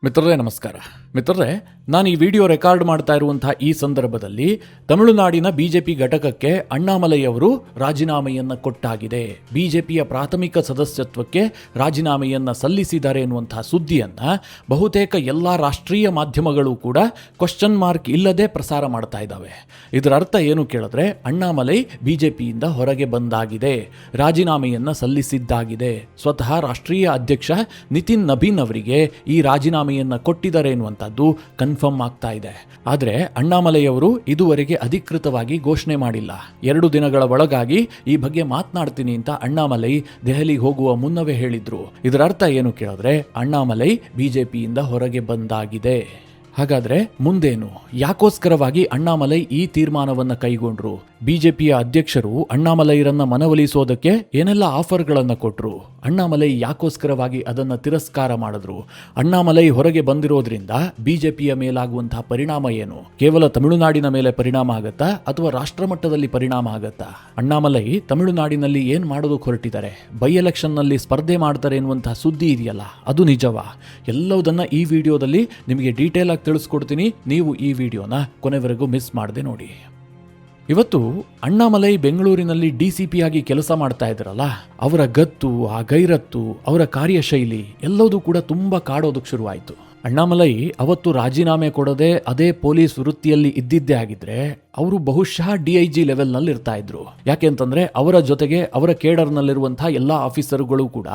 ಮಿತ್ರರೇ ನಮಸ್ಕಾರ. ಮಿತ್ರರೇ, ನಾನು ಈ ವಿಡಿಯೋ ರೆಕಾರ್ಡ್ ಮಾಡ್ತಾ ಇರುವಂತಹ ಈ ಸಂದರ್ಭದಲ್ಲಿ ತಮಿಳುನಾಡಿನ ಬಿಜೆಪಿ ಘಟಕಕ್ಕೆ ಅಣ್ಣಾಮಲೈ ಅವರು ರಾಜೀನಾಮೆಯನ್ನು ಕೊಟ್ಟಾಗಿದೆ. ಬಿಜೆಪಿಯ ಪ್ರಾಥಮಿಕ ಸದಸ್ಯತ್ವಕ್ಕೆ ರಾಜೀನಾಮೆಯನ್ನು ಸಲ್ಲಿಸಿದ್ದಾರೆ ಎನ್ನುವಂತಹ ಸುದ್ದಿಯನ್ನು ಬಹುತೇಕ ಎಲ್ಲ ರಾಷ್ಟ್ರೀಯ ಮಾಧ್ಯಮಗಳು ಕೂಡ ಕ್ವಶನ್ ಮಾರ್ಕ್ ಇಲ್ಲದೆ ಪ್ರಸಾರ ಮಾಡ್ತಾ ಇದ್ದಾವೆ. ಇದರ ಅರ್ಥ ಏನು ಕೇಳಿದ್ರೆ, ಅಣ್ಣಾಮಲೈ ಬಿಜೆಪಿಯಿಂದ ಹೊರಗೆ ಬಂದಾಗಿದೆ, ರಾಜೀನಾಮೆಯನ್ನು ಸಲ್ಲಿಸಿದ್ದಾಗಿದೆ. ಸ್ವತಃ ರಾಷ್ಟ್ರೀಯ ಅಧ್ಯಕ್ಷ ನಿತಿನ್ ನಬೀನ್ ಅವರಿಗೆ ಈ ರಾಜೀನಾಮೆಯನ್ನು ಕೊಟ್ಟಿದ್ದಾರೆ ಎನ್ನುವಂಥದ್ದು ಕನ್ಫರ್ಮ್ ಆಗ್ತಾ ಇದೆ. ಆದರೆ ಅಣ್ಣಾಮಲೈ ಅವರು ಇದುವರೆಗೆ ಅಧಿಕೃತವಾಗಿ ಘೋಷಣೆ ಮಾಡಿಲ್ಲ. 2 ದಿನಗಳ ಒಳಗಾಗಿ ಈ ಬಗ್ಗೆ ಮಾತನಾಡ್ತೀನಿ ಅಂತ ಅಣ್ಣಾಮಲೈ ದೆಹಲಿಗೆ ಹೋಗುವ ಮುನ್ನವೇ ಹೇಳಿದ್ರು. ಇದರ ಅರ್ಥ ಏನು ಕೇಳಿದ್ರೆ, ಅಣ್ಣಾಮಲೈ ಬಿಜೆಪಿಯಿಂದ ಹೊರಗೆ ಬಂದಾಗಿದೆ. ಹಾಗಾದ್ರೆ ಮುಂದೇನು? ಯಾಕೋಸ್ಕರವಾಗಿ ಅಣ್ಣಾಮಲೈ ಈ ತೀರ್ಮಾನವನ್ನು ಕೈಗೊಂಡ್ರು? ಬಿಜೆಪಿಯ ಅಧ್ಯಕ್ಷರು ಅಣ್ಣಾಮಲೈರನ್ನ ಮನವೊಲಿಸೋದಕ್ಕೆ ಏನೆಲ್ಲ ಆಫರ್ಗಳನ್ನು ಕೊಟ್ಟರು? ಅಣ್ಣಾಮಲೈ ಯಾಕೋಸ್ಕರವಾಗಿ ಅದನ್ನು ತಿರಸ್ಕಾರ ಮಾಡಿದ್ರು? ಅಣ್ಣಾಮಲೈ ಹೊರಗೆ ಬಂದಿರೋದ್ರಿಂದ ಬಿಜೆಪಿಯ ಮೇಲಾಗುವಂತಹ ಪರಿಣಾಮ ಏನು? ಕೇವಲ ತಮಿಳುನಾಡಿನ ಮೇಲೆ ಪರಿಣಾಮ ಆಗತ್ತಾ ಅಥವಾ ರಾಷ್ಟ್ರ ಮಟ್ಟದಲ್ಲಿ ಪರಿಣಾಮ ಆಗತ್ತಾ? ಅಣ್ಣಾಮಲೈ ತಮಿಳುನಾಡಿನಲ್ಲಿ ಏನ್ ಮಾಡೋದಕ್ಕೆ ಹೊರಟಿದ್ದಾರೆ? ಬೈ ಎಲೆಕ್ಷನ್ ನಲ್ಲಿ ಸ್ಪರ್ಧೆ ಮಾಡ್ತಾರೆ ಎನ್ನುವಂತಹ ಸುದ್ದಿ ಇದೆಯಲ್ಲ, ಅದು ನಿಜವಾ? ಎಲ್ಲವುದನ್ನ ಈ ವಿಡಿಯೋದಲ್ಲಿ ನಿಮಗೆ ಡೀಟೇಲ್ ಆಗಿ ತಿಳಿಸ್ಕೊಡ್ತೀನಿ. ನೀವು ಈ ವಿಡಿಯೋನ ಕೊನೆವರೆಗೂ ಮಿಸ್ ಮಾಡದೆ ನೋಡಿ. ಇವತ್ತು ಅಣ್ಣಾಮಲೈ ಬೆಂಗಳೂರಿನಲ್ಲಿ ಡಿಸಿಪಿ ಆಗಿ ಕೆಲಸ ಮಾಡ್ತಾ ಇದ್ರಲ್ಲ, ಅವರ ಗತ್ತು, ಆ ಗೈರತ್ತು, ಅವರ ಕಾರ್ಯಶೈಲಿ ಎಲ್ಲದೂ ಕೂಡ ತುಂಬಾ ಕಾಡೋದಕ್ಕೆ ಶುರುವಾಯಿತು. ಅಣ್ಣಾಮಲೈ ಅವತ್ತು ರಾಜೀನಾಮೆ ಕೊಡದೆ ಅದೇ ಪೊಲೀಸ್ ವೃತ್ತಿಯಲ್ಲಿ ಇದ್ದಿದ್ದೇ ಆಗಿದ್ರೆ ಅವರು ಬಹುಶಃ DIG ಲೆವೆಲ್ನಲ್ಲಿ ಇರ್ತಾ ಇದ್ರು. ಯಾಕೆಂತಂದ್ರೆ ಅವರ ಜೊತೆಗೆ ಅವರ ಕೇಡರ್ನಲ್ಲಿರುವಂತಹ ಎಲ್ಲ ಆಫೀಸರ್ಗಳು ಕೂಡ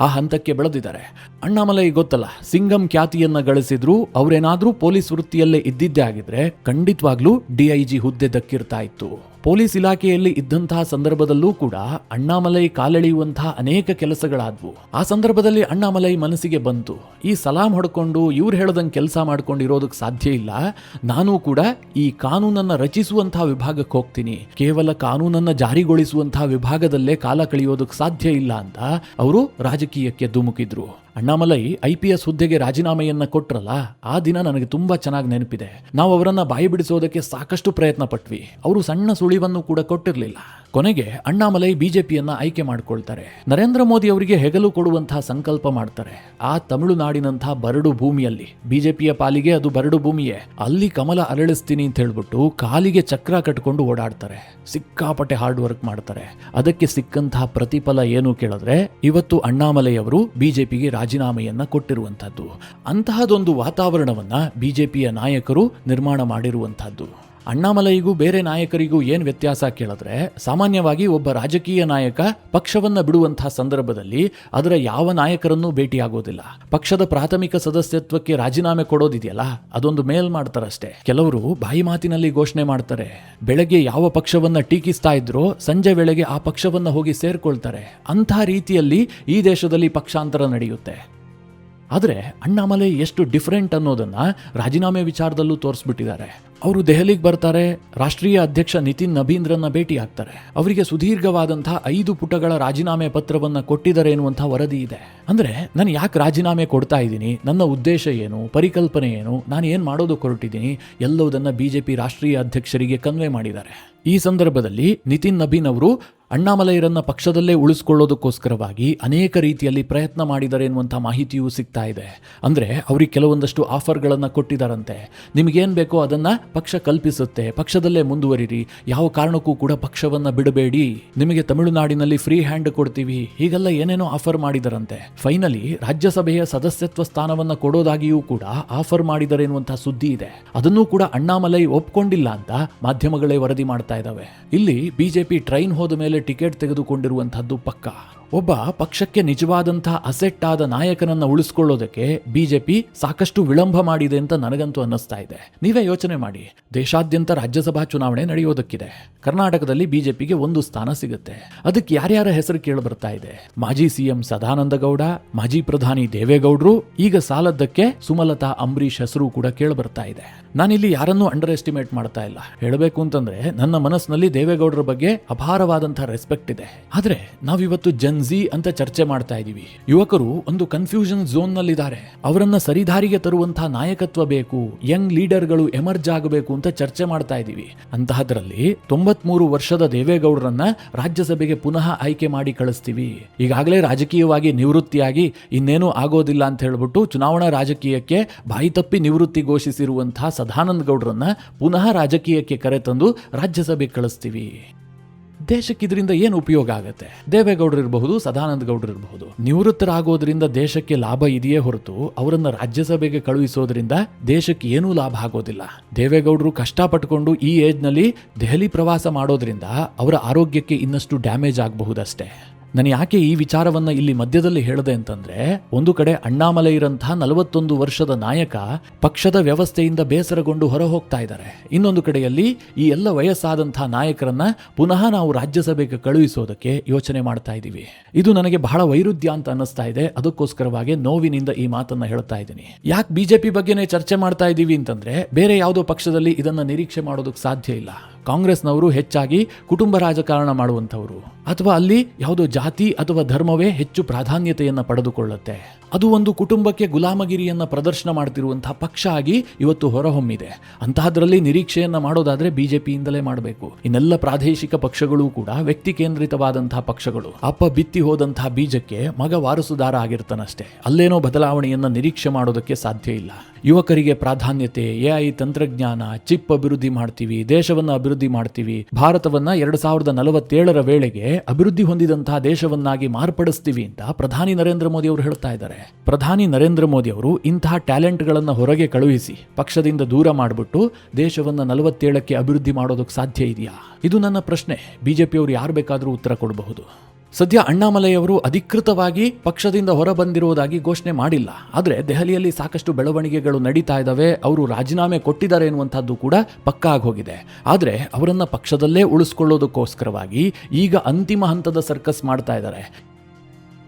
ಆ ಹಂತಕ್ಕೆ ಬೆಳೆದಿದ್ದಾರೆ. ಅಣ್ಣಾಮಲೈ ಗೊತ್ತಲ್ಲ, ಸಿಂಗಂ ಖ್ಯಾತಿಯನ್ನ ಗಳಿಸಿದ್ರು. ಅವರೇನಾದ್ರೂ ಪೊಲೀಸ್ ವೃತ್ತಿಯಲ್ಲೇ ಇದ್ದಿದ್ದೇ ಆಗಿದ್ರೆ ಖಂಡಿತವಾಗ್ಲೂ DIG ಹುದ್ದೆ ದಕ್ಕಿರ್ತಾ ಇತ್ತು. ಪೊಲೀಸ್ ಇಲಾಖೆಯಲ್ಲಿ ಇದ್ದಂತಹ ಸಂದರ್ಭದಲ್ಲೂ ಕೂಡ ಅಣ್ಣಾಮಲೈ ಕಾಲೆಳೆಯುವಂತಹ ಅನೇಕ ಕೆಲಸಗಳಾದ್ವು. ಆ ಸಂದರ್ಭದಲ್ಲಿ ಅಣ್ಣಾಮಲೈ ಮನಸ್ಸಿಗೆ ಬಂತು, ಈ ಸಲಾಂ ಹೊಡ್ಕೊಂಡು ಇವ್ರು ಹೇಳದಂಗೆ ಕೆಲಸ ಮಾಡ್ಕೊಂಡಿರೋದಕ್ಕೆ ಸಾಧ್ಯ ಇಲ್ಲ, ನಾನು ಕೂಡ ಈ ಕಾನೂನನ್ನ ರಚಿಸುವಂತಹ ವಿಭಾಗಕ್ಕೆ ಹೋಗ್ತೀನಿ, ಕೇವಲ ಕಾನೂನನ್ನ ಜಾರಿಗೊಳಿಸುವಂತಹ ವಿಭಾಗದಲ್ಲೇ ಕಾಲ ಕಳೆಯೋದಕ್ಕೆ ಸಾಧ್ಯ ಇಲ್ಲ ಅಂತ ಅವರು ರಾಜಕೀಯಕ್ಕೆ ಧುಮುಕಿದ್ರು. ಅಣ್ಣಾಮಲೈ IPS ಹುದ್ದೆಗೆ ರಾಜೀನಾಮೆಯನ್ನ ಕೊಟ್ರಲ್ಲ, ಆ ದಿನ ನನಗೆ ತುಂಬಾ ಚೆನ್ನಾಗಿ ನೆನಪಿದೆ. ನಾವು ಅವರನ್ನ ಬಾಯಿ ಬಿಡಿಸೋದಕ್ಕೆ ಸಾಕಷ್ಟು ಪ್ರಯತ್ನ ಪಟ್ವಿ. ಅವರು ಸಣ್ಣ ಸುಳಿವನ್ನು ಕೂಡ ಕೊಟ್ಟಿರಲಿಲ್ಲ. ಕೊನೆಗೆ ಅಣ್ಣಾಮಲೈ ಬಿಜೆಪಿಯನ್ನ ಆಯ್ಕೆ ಮಾಡ್ಕೊಳ್ತಾರೆ. ನರೇಂದ್ರ ಮೋದಿ ಅವರಿಗೆ ಹೆಗಲು ಕೊಡುವಂತಹ ಸಂಕಲ್ಪ ಮಾಡ್ತಾರೆ. ಆ ತಮಿಳುನಾಡಿನಂತಹ ಬರಡು ಭೂಮಿಯಲ್ಲಿ, ಬಿಜೆಪಿಯ ಪಾಲಿಗೆ ಅದು ಬರಡು ಭೂಮಿಯೇ, ಅಲ್ಲಿ ಕಮಲ ಅರಳಿಸ್ತೀನಿ ಅಂತ ಹೇಳ್ಬಿಟ್ಟು ಕಾಲಿಗೆ ಚಕ್ರ ಕಟ್ಕೊಂಡು ಓಡಾಡ್ತಾರೆ. ಸಿಕ್ಕಾಪಟ್ಟೆ ಹಾರ್ಡ್ ವರ್ಕ್ ಮಾಡ್ತಾರೆ. ಅದಕ್ಕೆ ಸಿಕ್ಕಂತಹ ಪ್ರತಿಫಲ ಏನು ಕೇಳಿದ್ರೆ, ಇವತ್ತು ಅಣ್ಣಾಮಲೈ ಅವರು ಬಿಜೆಪಿಗೆ ರಾಜೀನಾಮೆಯನ್ನ ಕೊಟ್ಟಿರುವಂತಹದ್ದು. ಅಂತಹದೊಂದು ವಾತಾವರಣವನ್ನ ಬಿಜೆಪಿಯ ನಾಯಕರು ನಿರ್ಮಾಣ ಮಾಡಿರುವಂತಹದ್ದು. ಅಣ್ಣಾಮಲೈಗೂ ಬೇರೆ ನಾಯಕರಿಗೂ ಏನ್ ವ್ಯತ್ಯಾಸ ಕೇಳಿದ್ರೆ, ಸಾಮಾನ್ಯವಾಗಿ ಒಬ್ಬ ರಾಜಕೀಯ ನಾಯಕ ಪಕ್ಷವನ್ನ ಬಿಡುವಂತಹ ಸಂದರ್ಭದಲ್ಲಿ ಅದರ ಯಾವ ನಾಯಕರನ್ನೂ ಭೇಟಿಯಾಗೋದಿಲ್ಲ. ಪಕ್ಷದ ಪ್ರಾಥಮಿಕ ಸದಸ್ಯತ್ವಕ್ಕೆ ರಾಜೀನಾಮೆ ಕೊಡೋದಿದೆಯಲ್ಲ, ಅದೊಂದು ಮೇಲ್ ಮಾಡ್ತಾರಷ್ಟೇ. ಕೆಲವರು ಬಾಯಿ ಮಾತಿನಲ್ಲಿ ಘೋಷಣೆ ಮಾಡ್ತಾರೆ. ಬೆಳಗ್ಗೆ ಯಾವ ಪಕ್ಷವನ್ನ ಟೀಕಿಸ್ತಾ ಇದ್ರೋ ಸಂಜೆ ವೇಳೆಗೆ ಆ ಪಕ್ಷವನ್ನ ಹೋಗಿ ಸೇರ್ಕೊಳ್ತಾರೆ. ಅಂತಹ ರೀತಿಯಲ್ಲಿ ಈ ದೇಶದಲ್ಲಿ ಪಕ್ಷಾಂತರ ನಡೆಯುತ್ತೆ. ಆದರೆ ಅಣ್ಣಾಮಲೈ ಎಷ್ಟು ಡಿಫರೆಂಟ್ ಅನ್ನೋದನ್ನ ರಾಜೀನಾಮೆ ವಿಚಾರದಲ್ಲೂ ತೋರಿಸ್ಬಿಟ್ಟಿದ್ದಾರೆ. ಅವರು ದೆಹಲಿಗೆ ಬರ್ತಾರೆ, ರಾಷ್ಟ್ರೀಯ ಅಧ್ಯಕ್ಷ ನಿತಿನ್ ನಬೀನ್ರನ್ನ ಭೇಟಿ ಆಗ್ತಾರೆ. ಅವರಿಗೆ ಸುದೀರ್ಘವಾದಂತಹ 5 ಪುಟಗಳ ರಾಜೀನಾಮೆ ಪತ್ರವನ್ನ ಕೊಟ್ಟಿದ್ದಾರೆ ಎನ್ನುವಂತಹ ವರದಿ ಇದೆ. ಅಂದ್ರೆ ನಾನು ಯಾಕೆ ರಾಜೀನಾಮೆ ಕೊಡ್ತಾ ಇದ್ದೀನಿ, ನನ್ನ ಉದ್ದೇಶ ಏನು, ಪರಿಕಲ್ಪನೆ ಏನು, ನಾನು ಏನ್ ಮಾಡೋದಕ್ಕೆ ಹೊರಟಿದ್ದೀನಿ, ಎಲ್ಲವುದನ್ನ ಬಿಜೆಪಿ ರಾಷ್ಟ್ರೀಯ ಅಧ್ಯಕ್ಷರಿಗೆ ಕನ್ವೆ ಮಾಡಿದ್ದಾರೆ. ಈ ಸಂದರ್ಭದಲ್ಲಿ ನಿತಿನ್ ನಬೀನ್ ಅವರು ಅಣ್ಣಾಮಲೈರನ್ನ ಪಕ್ಷದಲ್ಲೇ ಉಳಿಸ್ಕೊಳ್ಳೋದಕ್ಕೋಸ್ಕರವಾಗಿ ಅನೇಕ ರೀತಿಯಲ್ಲಿ ಪ್ರಯತ್ನ ಮಾಡಿದ್ದಾರೆ ಎನ್ನುವಂಥ ಮಾಹಿತಿಯೂ ಸಿಗ್ತಾ ಇದೆ. ಅಂದ್ರೆ ಅವ್ರಿಗೆ ಕೆಲವೊಂದಷ್ಟು ಆಫರ್ಗಳನ್ನು ಕೊಟ್ಟಿದ್ದಾರಂತೆ. ನಿಮಗೇನು ಬೇಕೋ ಅದನ್ನ ಪಕ್ಷ ಕಲ್ಪಿಸುತ್ತೆ, ಪಕ್ಷದಲ್ಲೇ ಮುಂದುವರಿರಿ, ಯಾವ ಕಾರಣಕ್ಕೂ ಕೂಡ ಪಕ್ಷವನ್ನ ಬಿಡಬೇಡಿ, ನಿಮಗೆ ತಮಿಳುನಾಡಿನಲ್ಲಿ ಫ್ರೀ ಹ್ಯಾಂಡ್ ಕೊಡ್ತೀವಿ, ಹೀಗೆಲ್ಲ ಏನೇನೋ ಆಫರ್ ಮಾಡಿದಾರಂತೆ. ಫೈನಲಿ ರಾಜ್ಯಸಭೆಯ ಸದಸ್ಯತ್ವ ಸ್ಥಾನವನ್ನ ಕೊಡೋದಾಗಿಯೂ ಕೂಡ ಆಫರ್ ಮಾಡಿದ್ದಾರೆ ಎನ್ನುವಂತಹ ಸುದ್ದಿ ಇದೆ. ಅದನ್ನೂ ಕೂಡ ಅಣ್ಣಾಮಲೈ ಒಪ್ಕೊಂಡಿಲ್ಲ ಅಂತ ಮಾಧ್ಯಮಗಳೇ ವರದಿ ಮಾಡ್ತಾ ಇದ್ದಾವೆ. ಇಲ್ಲಿ ಬಿಜೆಪಿ ಟ್ರೈನ್ ಹೋದ ಮೇಲೆ ಟಿಕೆಟ್ ತೆಗೆದುಕೊಂಡಿರುವಂತಹದ್ದು ಪಕ್ಕ. ಒಬ್ಬ ಪಕ್ಷಕ್ಕೆ ನಿಜವಾದಂತಹ ಅಸೆಟ್ ಆದ ನಾಯಕನನ್ನ ಉಳಿಸ್ಕೊಳ್ಳೋದಕ್ಕೆ ಬಿಜೆಪಿ ಸಾಕಷ್ಟು ವಿಳಂಬ ಮಾಡಿದೆ ಅಂತ ನನಗಂತೂ ಅನ್ನಿಸ್ತಾ ಇದೆ. ನೀವೇ ಯೋಚನೆ ಮಾಡಿ, ದೇಶಾದ್ಯಂತ ರಾಜ್ಯಸಭಾ ಚುನಾವಣೆ ನಡೆಯೋದಕ್ಕಿದೆ. ಕರ್ನಾಟಕದಲ್ಲಿ ಬಿಜೆಪಿಗೆ 1 ಸ್ಥಾನ ಸಿಗುತ್ತೆ. ಅದಕ್ಕೆ ಯಾರ್ಯಾರ ಹೆಸರು ಕೇಳಿ ಬರ್ತಾ ಇದೆ? ಮಾಜಿ CM ಸದಾನಂದ ಗೌಡ, ಮಾಜಿ ಪ್ರಧಾನಿ ದೇವೇಗೌಡರು, ಈಗ ಸಾಲದ್ದಕ್ಕೆ ಸುಮಲತಾ ಅಂಬರೀಶ್ ಹೆಸರು ಕೂಡ ಕೇಳಿ ಬರ್ತಾ ಇದೆ. ನಾನಿಲ್ಲಿ ಯಾರನ್ನೂ ಅಂಡರ್ ಎಸ್ಟಿಮೇಟ್ ಮಾಡ್ತಾ ಇಲ್ಲ. ಹೇಳಬೇಕು ಅಂತಂದ್ರೆ ನನ್ನ ಮನಸ್ಸಿನಲ್ಲಿ ದೇವೇಗೌಡರ ಬಗ್ಗೆ ಅಪಾರವಾದಂತಹ ರೆಸ್ಪೆಕ್ಟ್ ಇದೆ. ಆದ್ರೆ ನಾವಿವತ್ತು ಜನ್ಜಿ ಅಂತ ಚರ್ಚೆ ಮಾಡ್ತಾ ಇದೀವಿ. ಯುವಕರು ಒಂದು ಕನ್ಫ್ಯೂಷನ್ ಝೋನ್ ನಲ್ಲಿದ್ದಾರೆ. ಅವರನ್ನ ಸರಿದಾರಿಗೆ ತರುವಂತಹ ನಾಯಕತ್ವ ಬೇಕು, ಯಂಗ್ ಲೀಡರ್ಗಳು ಎಮರ್ಜ್ ಆಗಬೇಕು ಅಂತ ಚರ್ಚೆ ಮಾಡ್ತಾ ಇದೀವಿ. ಅಂತಹದ್ರಲ್ಲಿ 93 ವರ್ಷದ ದೇವೇಗೌಡರನ್ನ ರಾಜ್ಯಸಭೆಗೆ ಪುನಃ ಆಯ್ಕೆ ಮಾಡಿ ಕಳಿಸ್ತೀವಿ. ಈಗಾಗಲೇ ರಾಜಕೀಯವಾಗಿ ನಿವೃತ್ತಿಯಾಗಿ ಇನ್ನೇನು ಆಗೋದಿಲ್ಲ ಅಂತ ಹೇಳ್ಬಿಟ್ಟು ಚುನಾವಣಾ ರಾಜಕೀಯಕ್ಕೆ ಬಾಯಿ ತಪ್ಪಿ ನಿವೃತ್ತಿ ಘೋಷಿಸಿರುವಂತಹ ಸದಾನಂದ ಗೌಡರನ್ನ ಪುನಃ ರಾಜಕೀಯಕ್ಕೆ ಕರೆತಂದು ರಾಜ್ಯಸಭೆಗೆ ಕಳಿಸ್ತೀವಿ. ದೇಶಕ್ಕೆ ಇದರಿಂದ ಏನು ಉಪಯೋಗ ಆಗುತ್ತೆ? ದೇವೇಗೌಡರು ಇರಬಹುದು, ಸದಾನಂದ ಗೌಡರು ಇರಬಹುದು, ನಿವೃತ್ತರಾಗೋದ್ರಿಂದ ದೇಶಕ್ಕೆ ಲಾಭ ಇದೆಯೇ ಹೊರತು ಅವರನ್ನ ರಾಜ್ಯಸಭೆಗೆ ಕಳುಹಿಸೋದ್ರಿಂದ ದೇಶಕ್ಕೆ ಏನೂ ಲಾಭ ಆಗೋದಿಲ್ಲ. ದೇವೇಗೌಡರು ಕಷ್ಟಪಟ್ಟುಕೊಂಡು ಈ ಏಜ್ನಲ್ಲಿ ದೆಹಲಿ ಪ್ರವಾಸ ಮಾಡೋದ್ರಿಂದ ಅವರ ಆರೋಗ್ಯಕ್ಕೆ ಇನ್ನಷ್ಟು ಡ್ಯಾಮೇಜ್ ಆಗಬಹುದಷ್ಟೇ. ನಾನು ಯಾಕೆ ಈ ವಿಚಾರವನ್ನ ಇಲ್ಲಿ ಮಧ್ಯದಲ್ಲಿ ಹೇಳಿದೆ ಅಂತಂದ್ರೆ, ಒಂದು ಕಡೆ ಅಣ್ಣಾಮಲೈ ಇರಂತಹ 41 ವರ್ಷದ ನಾಯಕ ಪಕ್ಷದ ವ್ಯವಸ್ಥೆಯಿಂದ ಬೇಸರಗೊಂಡು ಹೊರ ಹೋಗ್ತಾ ಇದ್ದಾರೆ. ಇನ್ನೊಂದು ಕಡೆಯಲ್ಲಿ ಈ ಎಲ್ಲ ವಯಸ್ಸಾದಂತಹ ನಾಯಕರನ್ನ ಪುನಃ ನಾವು ರಾಜ್ಯಸಭೆಗೆ ಕಳುಹಿಸೋದಕ್ಕೆ ಯೋಚನೆ ಮಾಡ್ತಾ ಇದ್ದೀವಿ. ಇದು ನನಗೆ ಬಹಳ ವೈರುಧ್ಯ ಅಂತ ಅನ್ನಿಸ್ತಾ ಇದೆ. ಅದಕ್ಕೋಸ್ಕರವಾಗಿ ನೋವಿನಿಂದ ಈ ಮಾತನ್ನ ಹೇಳ್ತಾ ಇದ್ದೀನಿ. ಯಾಕೆ ಬಿಜೆಪಿ ಬಗ್ಗೆನೇ ಚರ್ಚೆ ಮಾಡ್ತಾ ಇದ್ದೀವಿ ಅಂತಂದ್ರೆ, ಬೇರೆ ಯಾವುದೋ ಪಕ್ಷದಲ್ಲಿ ಇದನ್ನ ನಿರೀಕ್ಷೆ ಮಾಡೋದಕ್ಕೆ ಸಾಧ್ಯ ಇಲ್ಲ. ಕಾಂಗ್ರೆಸ್ನವರು ಹೆಚ್ಚಾಗಿ ಕುಟುಂಬ ರಾಜಕಾರಣ ಮಾಡುವಂಥವ್ರು, ಅಥವಾ ಅಲ್ಲಿ ಯಾವುದೋ ಜಾತಿ ಅಥವಾ ಧರ್ಮವೇ ಹೆಚ್ಚು ಪ್ರಾಧಾನ್ಯತೆಯನ್ನ ಪಡೆದುಕೊಳ್ಳುತ್ತೆ. ಅದು ಒಂದು ಕುಟುಂಬಕ್ಕೆ ಗುಲಾಮಗಿರಿಯನ್ನ ಪ್ರದರ್ಶನ ಮಾಡ್ತಿರುವಂತಹ ಪಕ್ಷ ಆಗಿ ಇವತ್ತು ಹೊರಹೊಮ್ಮಿದೆ. ಅಂತಹದ್ರಲ್ಲಿ ನಿರೀಕ್ಷೆಯನ್ನ ಮಾಡೋದಾದ್ರೆ ಬಿಜೆಪಿಯಿಂದಲೇ ಮಾಡಬೇಕು. ಇನ್ನೆಲ್ಲ ಪ್ರಾದೇಶಿಕ ಪಕ್ಷಗಳು ಕೂಡ ವ್ಯಕ್ತಿ ಕೇಂದ್ರಿತವಾದಂತಹ ಪಕ್ಷಗಳು. ಅಪ್ಪ ಬಿತ್ತಿ ಹೋದಂತಹ ಬೀಜಕ್ಕೆ ಮಗ ವಾರಸುದಾರ ಆಗಿರ್ತಾನಷ್ಟೇ. ಅಲ್ಲೇನೋ ಬದಲಾವಣೆಯನ್ನ ನಿರೀಕ್ಷೆ ಮಾಡೋದಕ್ಕೆ ಸಾಧ್ಯ ಇಲ್ಲ. ಯುವಕರಿಗೆ ಪ್ರಾಧಾನ್ಯತೆ, AI ತಂತ್ರಜ್ಞಾನ, ಚಿಪ್ ಅಭಿವೃದ್ಧಿ ಮಾಡ್ತೀವಿ, ದೇಶವನ್ನ ಅಭಿವೃದ್ಧಿ ಮಾಡ್ತೀವಿ, ಭಾರತವನ್ನ 2047ರ ವೇಳೆಗೆ ಅಭಿವೃದ್ಧಿ ಹೊಂದಿದಂತಹ ದೇಶವನ್ನಾಗಿ ಮಾರ್ಪಡಿಸ್ತೀವಿ ಅಂತ ಪ್ರಧಾನಿ ನರೇಂದ್ರ ಮೋದಿ ಅವರು ಹೇಳ್ತಾ ಇದ್ದಾರೆ. ಪ್ರಧಾನಿ ನರೇಂದ್ರ ಮೋದಿ ಅವರು ಇಂತಹ ಟ್ಯಾಲೆಂಟ್ಗಳನ್ನ ಹೊರಗೆ ಕಳುಹಿಸಿ ಪಕ್ಷದಿಂದ ದೂರ ಮಾಡಿಬಿಟ್ಟು ದೇಶವನ್ನ 47ಕ್ಕೆ ಅಭಿವೃದ್ಧಿ ಮಾಡೋದಕ್ಕೆ ಸಾಧ್ಯ ಇದೆಯಾ? ಇದು ನನ್ನ ಪ್ರಶ್ನೆ. ಬಿಜೆಪಿಯವರು ಯಾರು ಬೇಕಾದರೂ ಉತ್ತರ ಕೊಡಬಹುದು. ಸದ್ಯ ಅಣ್ಣಾಮಲೈ ಅವರು ಅಧಿಕೃತವಾಗಿ ಪಕ್ಷದಿಂದ ಹೊರ ಬಂದಿರುವುದಾಗಿ ಘೋಷಣೆ ಮಾಡಿಲ್ಲ. ಆದರೆ ದೆಹಲಿಯಲ್ಲಿ ಸಾಕಷ್ಟು ಬೆಳವಣಿಗೆಗಳು ನಡೀತಾ ಇದ್ದಾವೆ. ಅವರು ರಾಜೀನಾಮೆ ಕೊಟ್ಟಿದ್ದಾರೆ ಎನ್ನುವಂಥದ್ದು ಕೂಡ ಪಕ್ಕಾ ಆಗೋಗಿದೆ. ಆದರೆ ಅವರನ್ನು ಪಕ್ಷದಲ್ಲೇ ಉಳಿಸ್ಕೊಳ್ಳೋದಕ್ಕೋಸ್ಕರವಾಗಿ ಈಗ ಅಂತಿಮ ಹಂತದ ಸರ್ಕಸ್ ಮಾಡ್ತಾ ಇದ್ದಾರೆ.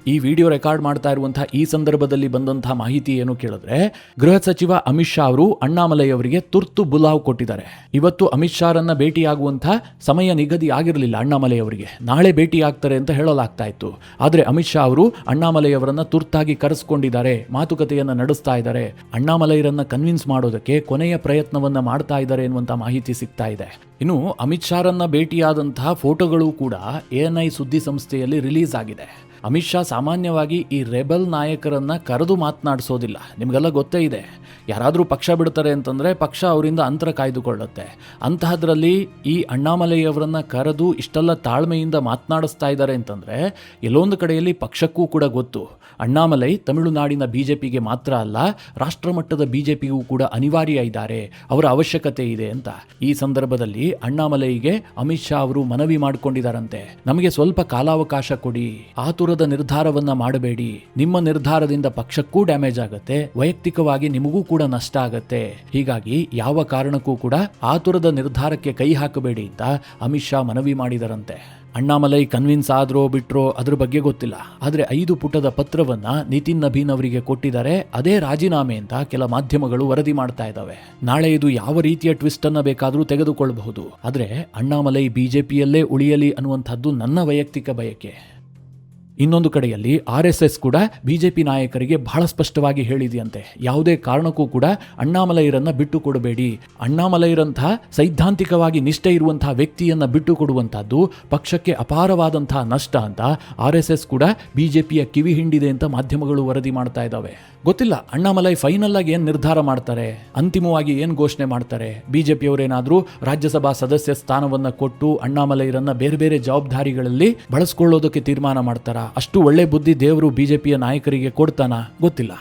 ಈ ವಿಡಿಯೋ ರೆಕಾರ್ಡ್ ಮಾಡ್ತಾ ಇರುವಂತಹ ಈ ಸಂದರ್ಭದಲ್ಲಿ ಬಂದಂತಹ ಮಾಹಿತಿ ಏನು ಕೇಳಿದ್ರೆ, ಗೃಹ ಸಚಿವ ಅಮಿತ್ ಶಾ ಅವರು ಅಣ್ಣಾಮಲೈ ಅವರಿಗೆ ತುರ್ತು ಬುಲಾವ್ ಕೊಟ್ಟಿದ್ದಾರೆ. ಇವತ್ತು ಅಮಿತ್ ಶಾರನ್ನ ಭೇಟಿಯಾಗುವಂತಹ ಸಮಯ ನಿಗದಿ ಆಗಿರಲಿಲ್ಲ ಅಣ್ಣಾಮಲೈ ಅವರಿಗೆ. ನಾಳೆ ಭೇಟಿ ಆಗ್ತಾರೆ ಅಂತ ಹೇಳಲಾಗ್ತಾ ಇತ್ತು. ಆದರೆ ಅಮಿತ್ ಶಾ ಅವರು ಅಣ್ಣಾಮಲೈ ಅವರನ್ನ ತುರ್ತಾಗಿ ಕರೆಸ್ಕೊಂಡಿದ್ದಾರೆ, ಮಾತುಕತೆಯನ್ನ ನಡೆಸ್ತಾ ಇದ್ದಾರೆ. ಅಣ್ಣಾಮಲೈರನ್ನ ಕನ್ವಿನ್ಸ್ ಮಾಡೋದಕ್ಕೆ ಕೊನೆಯ ಪ್ರಯತ್ನವನ್ನ ಮಾಡ್ತಾ ಇದ್ದಾರೆ ಎನ್ನುವಂತಹ ಮಾಹಿತಿ ಸಿಗ್ತಾ ಇದೆ. ಇನ್ನು ಅಮಿತ್ ಶಾರನ್ನ ಭೇಟಿಯಾದಂತಹ ಫೋಟೋಗಳು ಕೂಡ ANI ಸುದ್ದಿ ಸಂಸ್ಥೆಯಲ್ಲಿ ರಿಲೀಸ್ ಆಗಿದೆ. ಅಮಿತ್ ಶಾ ಸಾಮಾನ್ಯವಾಗಿ ಈ ರೆಬೆಲ್ ನಾಯಕರನ್ನ ಕರೆದು ಮಾತನಾಡಿಸೋದಿಲ್ಲ. ನಿಮಗೆಲ್ಲ ಗೊತ್ತೇ ಇದೆ, ಯಾರಾದರೂ ಪಕ್ಷ ಬಿಡ್ತಾರೆ ಅಂತಂದರೆ ಪಕ್ಷ ಅವರಿಂದ ಅಂತರ ಕಾಯ್ದುಕೊಳ್ಳುತ್ತೆ. ಅಂತಹದ್ರಲ್ಲಿ ಈ ಅಣ್ಣಾಮಲೈ ಅವರನ್ನು ಕರೆದು ಇಷ್ಟೆಲ್ಲ ತಾಳ್ಮೆಯಿಂದ ಮಾತನಾಡಿಸ್ತಾ ಇದ್ದಾರೆ ಅಂತಂದರೆ ಎಲ್ಲೊಂದು ಕಡೆಯಲ್ಲಿ ಪಕ್ಷಕ್ಕೂ ಕೂಡ ಗೊತ್ತು, ಅಣ್ಣಾಮಲೈ ತಮಿಳುನಾಡಿನ ಬಿಜೆಪಿಗೆ ಮಾತ್ರ ಅಲ್ಲ, ರಾಷ್ಟ್ರಮಟ್ಟದ ಬಿಜೆಪಿಗೂ ಕೂಡ ಅನಿವಾರ್ಯ ಇದ್ದಾರೆ, ಅವರ ಅವಶ್ಯಕತೆ ಇದೆ ಅಂತ. ಈ ಸಂದರ್ಭದಲ್ಲಿ ಅಣ್ಣಾಮಲೈಗೆ ಅಮಿತ್ ಶಾ ಅವರು ಮನವಿ ಮಾಡಿಕೊಂಡಿದ್ದಾರಂತೆ, ನಮಗೆ ಸ್ವಲ್ಪ ಕಾಲಾವಕಾಶ ಕೊಡಿ, ಆತುರದ ನಿರ್ಧಾರವನ್ನ ಮಾಡಬೇಡಿ, ನಿಮ್ಮ ನಿರ್ಧಾರದಿಂದ ಪಕ್ಷಕ್ಕೂ ಡ್ಯಾಮೇಜ್ ಆಗುತ್ತೆ, ವೈಯಕ್ತಿಕವಾಗಿ ನಿಮಗೂ ಕೂಡ ನಷ್ಟ ಆಗತ್ತೆ, ಹೀಗಾಗಿ ಯಾವ ಕಾರಣಕ್ಕೂ ಕೂಡ ಆತುರದ ನಿರ್ಧಾರಕ್ಕೆ ಕೈ ಹಾಕಬೇಡಿ ಅಂತ ಅಮಿತ್ ಶಾ ಮನವಿ ಮಾಡಿದರಂತೆ. ಅಣ್ಣಾಮಲೈ ಕನ್ವಿನ್ಸ್ ಆದ್ರೋ ಬಿಟ್ರೋ ಅದ್ರ ಬಗ್ಗೆ ಗೊತ್ತಿಲ್ಲ. ಆದರೆ 5 ಪುಟದ ಪತ್ರವನ್ನ ನಿತಿನ್ ನಬೀನ್ ಅವರಿಗೆ ಕೊಟ್ಟಿದ್ದಾರೆ. ಅದೇ ರಾಜೀನಾಮೆ ಅಂತ ಕೆಲ ಮಾಧ್ಯಮಗಳು ವರದಿ ಮಾಡ್ತಾ ಇದ್ದಾವೆ. ನಾಳೆ ಇದು ಯಾವ ರೀತಿಯ ಟ್ವಿಸ್ಟ್ ಅನ್ನ ಬೇಕಾದರೂ ತೆಗೆದುಕೊಳ್ಳಬಹುದು. ಆದರೆ ಅಣ್ಣಾಮಲೈ ಬಿಜೆಪಿಯಲ್ಲೇ ಉಳಿಯಲಿ ಅನ್ನುವಂಥದ್ದು ನನ್ನ ವೈಯಕ್ತಿಕ ಬಯಕೆ. ಇನ್ನೊಂದು ಕಡೆಯಲ್ಲಿ RSS ಕೂಡ ಬಿಜೆಪಿ ನಾಯಕರಿಗೆ ಬಹಳ ಸ್ಪಷ್ಟವಾಗಿ ಹೇಳಿದೆಯಂತೆ, ಯಾವುದೇ ಕಾರಣಕ್ಕೂ ಕೂಡ ಅಣ್ಣಾಮಲೈರನ್ನ ಬಿಟ್ಟು ಕೊಡಬೇಡಿ, ಅಣ್ಣಾಮಲೈರಂತಹ ಸೈದ್ಧಾಂತಿಕವಾಗಿ ನಿಷ್ಠೆ ಇರುವಂತಹ ವ್ಯಕ್ತಿಯನ್ನ ಬಿಟ್ಟು ಕೊಡುವಂತಹದ್ದು ಪಕ್ಷಕ್ಕೆ ಅಪಾರವಾದಂತಹ ನಷ್ಟ ಅಂತ RSS ಕೂಡ ಬಿಜೆಪಿಯ ಕಿವಿ ಹಿಂಡಿದೆ ಅಂತ ಮಾಧ್ಯಮಗಳು ವರದಿ ಮಾಡ್ತಾ ಇದ್ದಾವೆ. ಗೊತ್ತಿಲ್ಲ ಅಣ್ಣಾಮಲೈ ಫೈನಲ್ ಆಗಿ ಏನು ನಿರ್ಧಾರ ಮಾಡ್ತಾರೆ, ಅಂತಿಮವಾಗಿ ಏನು ಘೋಷಣೆ ಮಾಡ್ತಾರೆ. ಬಿಜೆಪಿಯವರೇನಾದರೂ ರಾಜ್ಯಸಭಾ ಸದಸ್ಯ ಸ್ಥಾನವನ್ನ ಕೊಟ್ಟು ಅಣ್ಣಾಮಲೈರನ್ನ ಬೇರೆ ಬೇರೆ ಜವಾಬ್ದಾರಿಗಳಲ್ಲಿ ಬಳಸ್ಕೊಳ್ಳೋದಕ್ಕೆ ತೀರ್ಮಾನ ಮಾಡ್ತಾರಾ? ಅಷ್ಟು ಒಳ್ಳೆ ಬುದ್ಧಿ ದೇವರು ಬಿಜೆಪಿಯ ನಾಯಕರಿಗೆ ಕೊಡ್ತಾನಾ? ಗೊತ್ತಿಲ್ಲ.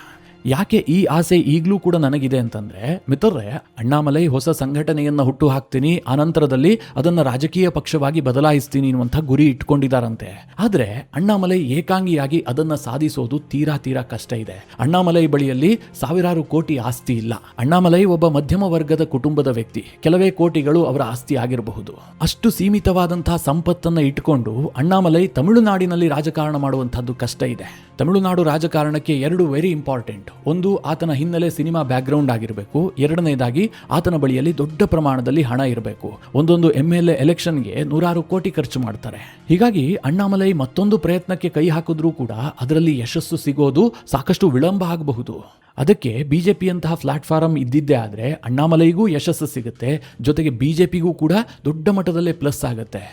ಯಾಕೆ ಈ ಆಸೆ ಈಗಲೂ ಕೂಡ ನನಗಿದೆ ಅಂತಂದ್ರೆ, ಮಿತ್ರರೇ, ಅಣ್ಣಾಮಲೈ ಹೊಸ ಸಂಘಟನೆಯನ್ನ ಹುಟ್ಟು ಹಾಕ್ತೀನಿ, ಆನಂತರದಲ್ಲಿ ಅದನ್ನ ರಾಜಕೀಯ ಪಕ್ಷವಾಗಿ ಬದಲಾಯಿಸ್ತೀನಿ ಅನ್ನುವಂಥ ಗುರಿ ಇಟ್ಕೊಂಡಿದ್ದಾರಂತೆ. ಆದ್ರೆ ಅಣ್ಣಾಮಲೈ ಏಕಾಂಗಿಯಾಗಿ ಅದನ್ನ ಸಾಧಿಸೋದು ತೀರಾ ಕಷ್ಟ ಇದೆ. ಅಣ್ಣಾಮಲೈ ಬಳಿಯಲ್ಲಿ ಸಾವಿರಾರು ಕೋಟಿ ಆಸ್ತಿ ಇಲ್ಲ. ಅಣ್ಣಾಮಲೈ ಒಬ್ಬ ಮಧ್ಯಮ ವರ್ಗದ ಕುಟುಂಬದ ವ್ಯಕ್ತಿ, ಕೆಲವೇ ಕೋಟಿಗಳು ಅವರ ಆಸ್ತಿ ಆಗಿರಬಹುದು. ಅಷ್ಟು ಸೀಮಿತವಾದಂತಹ ಸಂಪತ್ತನ್ನ ಇಟ್ಕೊಂಡು ಅಣ್ಣಾಮಲೈ ತಮಿಳುನಾಡಿನಲ್ಲಿ ರಾಜಕಾರಣ ಮಾಡುವಂತಹದ್ದು ಕಷ್ಟ ಇದೆ. ತಮಿಳುನಾಡು ರಾಜಕಾರಣಕ್ಕೆ 2 ವೆರಿ ಇಂಪಾರ್ಟೆಂಟ್. ಒಂದು, ಆತನ ಹಿನ್ನೆಲೆ ಸಿನಿಮಾ ಬ್ಯಾಕ್ಗ್ರೌಂಡ್ ಆಗಿರಬೇಕು. ಎರಡನೇದಾಗಿ ಆತನ ಬಳಿಯಲ್ಲಿ ದೊಡ್ಡ ಪ್ರಮಾಣದಲ್ಲಿ ಹಣ ಇರಬೇಕು. ಒಂದೊಂದು MLA ಎಲೆಕ್ಷನ್ಗೆ 100 ಕೋಟಿ ಖರ್ಚು ಮಾಡ್ತಾರೆ. ಹೀಗಾಗಿ ಅಣ್ಣಾಮಲೈ ಮತ್ತೊಂದು ಪ್ರಯತ್ನಕ್ಕೆ ಕೈ ಹಾಕಿದ್ರೂ ಕೂಡ ಅದರಲ್ಲಿ ಯಶಸ್ಸು ಸಿಗೋದು ಸಾಕಷ್ಟು ವಿಳಂಬ ಆಗಬಹುದು. ಅದಕ್ಕೆ ಬಿಜೆಪಿಯಂತಹ ಪ್ಲಾಟ್ಫಾರ್ಮ್ ಇದ್ದಿದ್ದೇ ಆದರೆ ಅಣ್ಣಾಮಲೈಗೂ ಯಶಸ್ಸು ಸಿಗುತ್ತೆ, ಜೊತೆಗೆ ಬಿಜೆಪಿಗೂ ಕೂಡ ದೊಡ್ಡ ಮಟ್ಟದಲ್ಲೇ ಪ್ಲಸ್ ಆಗುತ್ತೆ.